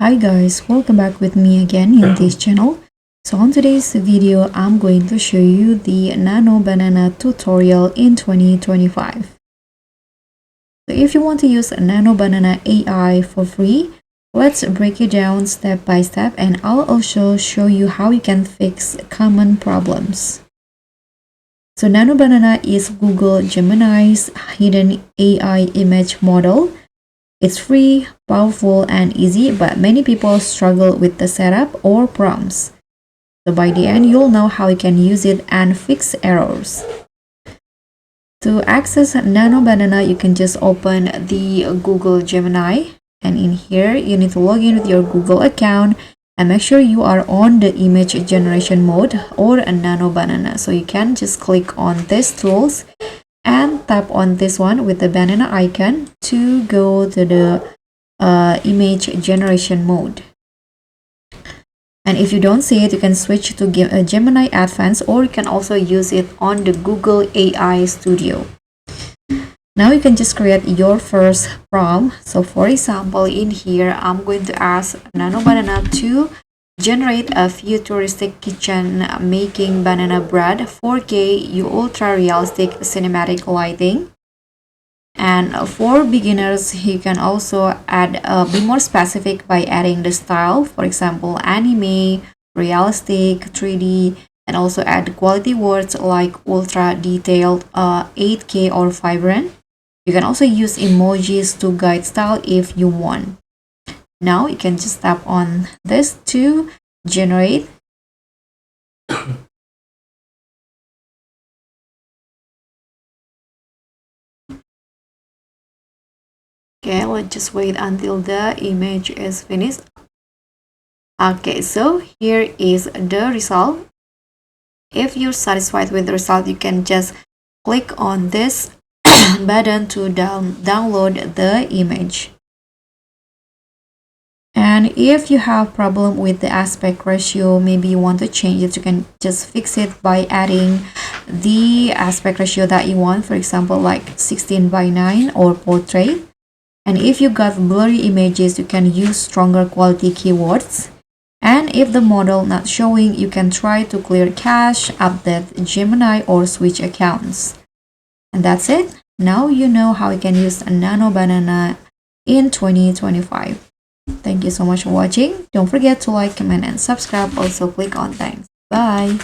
Hi guys, welcome back with me again in this channel. So on today's video, I'm going to show you the Nano Banana tutorial in 2025. So if you want to use Nano Banana AI for free, let's break it down step by step, and I'll also show you how you can fix common problems. So Nano Banana is Google Gemini's hidden AI image model. It's free, powerful, and easy, but many people struggle with the setup or prompts. So by the end, you'll know how you can use it and fix errors. To access Nano Banana, you can just open the Google Gemini, and in here, you need to log in with your Google account and make sure you are on the image generation mode or a Nano Banana. So you can just click on these tools and tap on this one with the banana icon to go to the image generation mode. And if you don't see it, you can switch to Gemini Advanced, or you can also use it on the Google AI Studio. Now you can just create your first prompt. So for example, in here, I'm going to ask Nano Banana to generate a futuristic kitchen making banana bread 4K ultra realistic cinematic lighting. And for beginners, you can also be more specific by adding the style, for example anime, realistic, 3D, and also add quality words like ultra detailed, 8K, or vibrant. You can also use emojis to guide style if you want. Now you can just tap on this to generate. Okay, let's just wait until the image is finished. Okay, so here is the result. If you're satisfied with the result, you can just click on this button to download the image. And if you have problem with the aspect ratio, maybe you want to change it, you can just fix it by adding the aspect ratio that you want, for example like 16:9 or portrait. And if you got blurry images, you can use stronger quality keywords. And if the model not showing, you can try to clear cache, update Gemini, or switch accounts. And that's it. Now you know how you can use a Nano Banana in 2025. Thank you so much for watching. Don't forget to like, comment, and subscribe. Also click on thanks. Bye.